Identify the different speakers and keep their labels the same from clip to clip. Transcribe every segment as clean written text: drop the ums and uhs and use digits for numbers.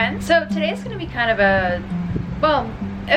Speaker 1: friends. So today's going to be kind of a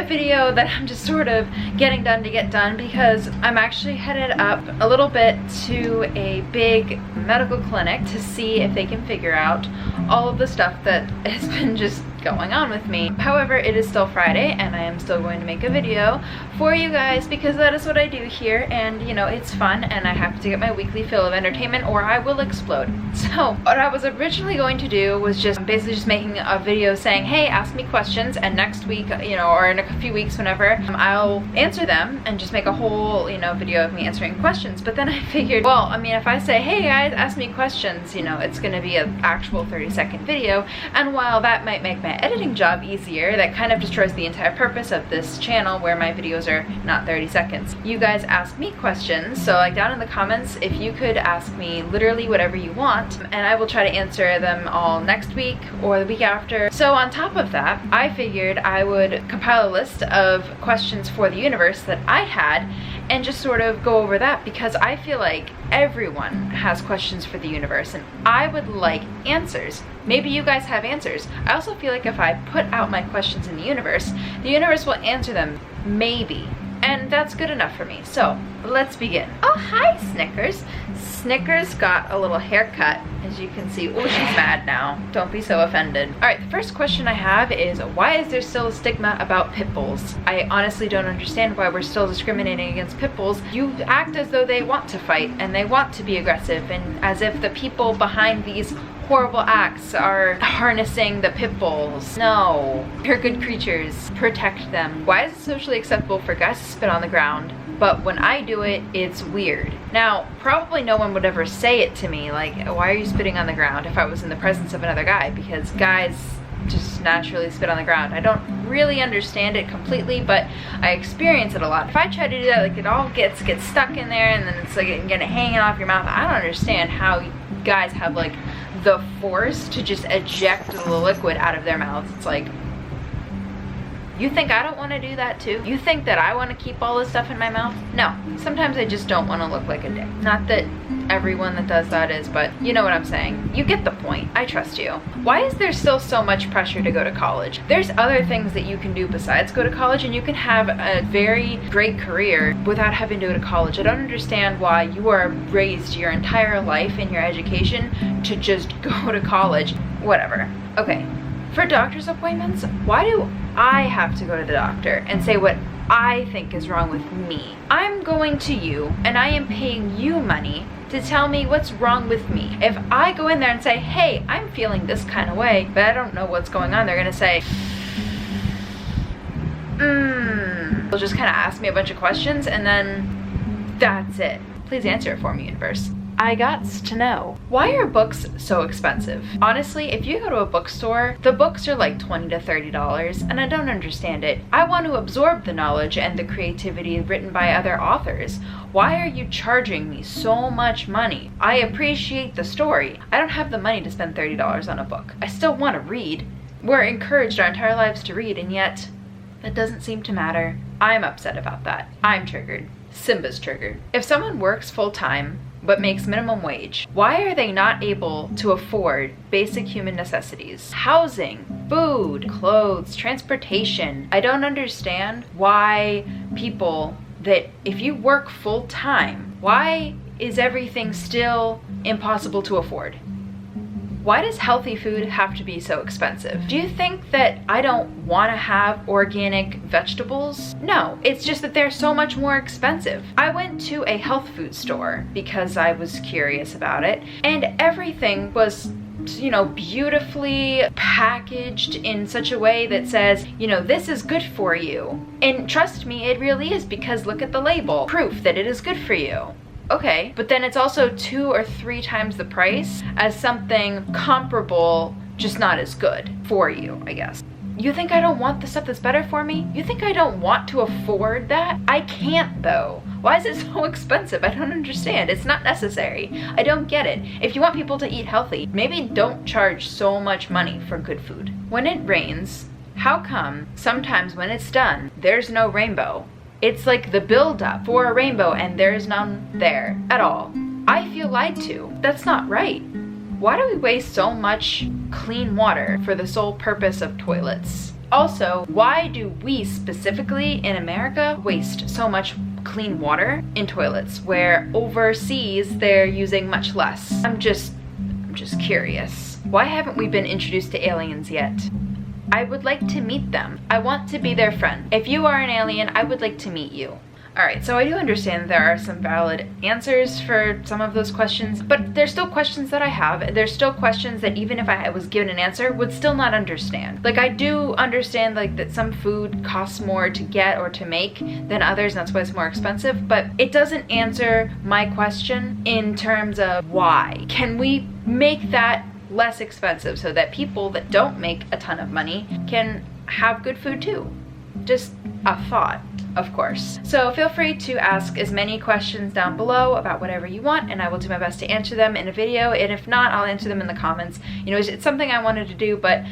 Speaker 1: video that I'm just sort of getting done to get done, because I'm actually headed up a little bit to a big medical clinic to see if they can figure out all of the stuff that has been just going on with me. However, it is still Friday and I am still going to make a video for you guys because that is what I do here, and you know, it's fun and I have to get my weekly fill of entertainment or I will explode. So what I was originally going to do was just basically just making a video saying, hey, ask me questions, and next week, you know, or in a few weeks whenever, I'll answer them and just make a whole, you know, video of me answering questions. But then I figured, well, I mean, if I say, hey guys, ask me questions, you know, it's gonna be an actual 30-second video, and while that might make my editing job easier, that kind of destroys the entire purpose of this channel where my videos are not 30 seconds. You guys ask me questions, so like down in the comments, if you could ask me literally whatever you want, and I will try to answer them all next week or the week after. So on top of that, I figured I would compile a list of questions for the universe that I had and just sort of go over that, because I feel like everyone has questions for the universe and I would like answers. Maybe you guys have answers. I also feel like if I put out my questions in the universe will answer them, maybe. And that's good enough for me. So let's begin. Oh, hi, Snickers. Snickers got a little haircut, as you can see. Oh, she's mad now. Don't be so offended. All right, the first question I have is, why is there still a stigma about pit bulls? I honestly don't understand why we're still discriminating against pit bulls. You act as though they want to fight and they want to be aggressive, and as if the people behind these horrible acts are harnessing the pit bulls. No, they're good creatures. Protect them. Why is it socially acceptable for guys to spit on the ground, but when I do it, it's weird? Now, probably no one would ever say it to me, like, why are you spitting on the ground, if I was in the presence of another guy, because guys just naturally spit on the ground. I don't really understand it completely, but I experience it a lot. If I try to do that, like, it all gets stuck in there and then it's like getting hanging off your mouth. I don't understand how guys have like the force to just eject the liquid out of their mouths. It's like, you think I don't want to do that too? You think that I want to keep all this stuff in my mouth? No, sometimes I just don't want to look like a dick. Not that everyone that does that is, but you know what I'm saying. You get the point. I trust you. Why is there still so much pressure to go to college? There's other things that you can do besides go to college, and you can have a very great career without having to go to college. I don't understand why you are raised your entire life in your education to just go to college. Whatever. Okay, for doctor's appointments, why do I have to go to the doctor and say what I think is wrong with me? I'm going to you and I am paying you money to tell me what's wrong with me. If I go in there and say, hey, I'm feeling this kind of way, but I don't know what's going on, they're gonna say, they'll just kind of ask me a bunch of questions and then that's it. Please answer it for me, universe. I gots to know. Why are books so expensive? Honestly, if you go to a bookstore, the books are like $20 to $30 and I don't understand it. I want to absorb the knowledge and the creativity written by other authors. Why are you charging me so much money? I appreciate the story. I don't have the money to spend $30 on a book. I still want to read. We're encouraged our entire lives to read, and yet that doesn't seem to matter. I'm upset about that. I'm triggered. Simba's triggered. If someone works full-time but makes minimum wage, why are they not able to afford basic human necessities? Housing, food, clothes, transportation. I don't understand why people that, if you work full-time, why is everything still impossible to afford? Why does healthy food have to be so expensive? Do you think that I don't want to have organic vegetables? No, it's just that they're so much more expensive. I went to a health food store because I was curious about it, and everything was, you know, beautifully packaged in such a way that says, you know, this is good for you. And trust me, it really is, because look at the label. Proof that it is good for you. Okay, but then it's also 2 or 3 times the price as something comparable, just not as good for you, I guess. You think I don't want the stuff that's better for me? You think I don't want to afford that? I can't though. Why is it so expensive? I don't understand. It's not necessary. I don't get it. If you want people to eat healthy, maybe don't charge so much money for good food. When it rains, how come sometimes when it's done, there's no rainbow? It's like the build-up for a rainbow and there's none there at all. I feel lied to. That's not right. Why do we waste so much clean water for the sole purpose of toilets? Also, why do we specifically in America waste so much clean water in toilets where overseas they're using much less? I'm just curious. Why haven't we been introduced to aliens yet? I would like to meet them. I want to be their friend. If you are an alien, I would like to meet you. Alright, so I do understand that there are some valid answers for some of those questions, but there's still questions that I have. There's still questions that even if I was given an answer, would still not understand. Like, I do understand like that some food costs more to get or to make than others, and that's why it's more expensive, but it doesn't answer my question in terms of why. Can we make that less expensive so that people that don't make a ton of money can have good food too? Just a thought, of course. So feel free to ask as many questions down below about whatever you want, and I will do my best to answer them in a video, and if not, I'll answer them in the comments. You know, it's something I wanted to do, but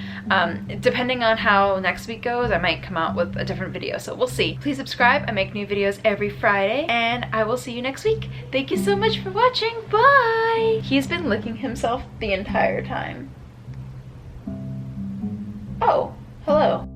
Speaker 1: depending on how next week goes, I might come out with a different video, so we'll see. Please subscribe. I make new videos every Friday, and I will see you next week. Thank you so much for watching. Bye! He's been licking himself the entire time. Oh, hello.